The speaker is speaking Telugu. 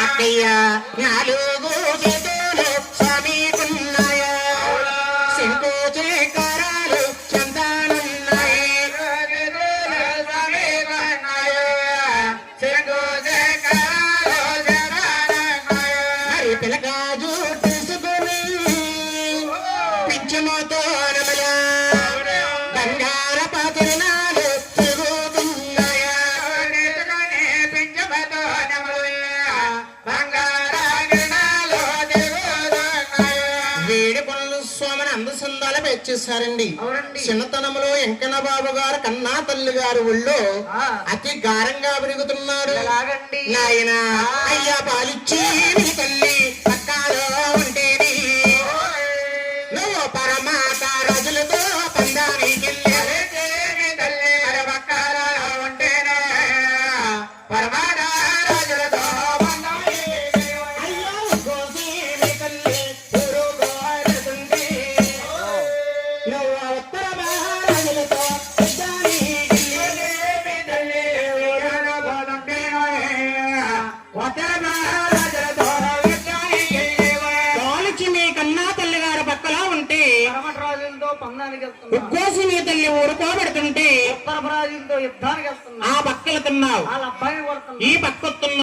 అక్కయ్య నాలుగు చేతులు స్వామికున్నాయా శంకు చక్రాలు చందానున్నాయి మరి పిలకాజు తీసుకుని పింఛముతో నమలా బంగార పాత్రనాలు తిరుగుతున్నాయా పింఛముతో వేడి పనులు స్వామిని అందసందాల పెంచేశారండి. చిన్నతనంలో వెంకన్న బాబు గారు కన్నా తల్లి గారు ఊళ్ళో అతి గారంగా పెరుగుతున్నాడు. నాయన అయ్యా పాలిచ్చి నీ తల్లి పక్కాలో ఉంటేని నువ్వు పరమాత రాజులతో పందానికి పరమాత రాజులతో ఉగ్గోసి నీ తల్లి ఊరుకోబెడుతుంటే ఆ పక్కలు తిన్నావు ఈ పక్క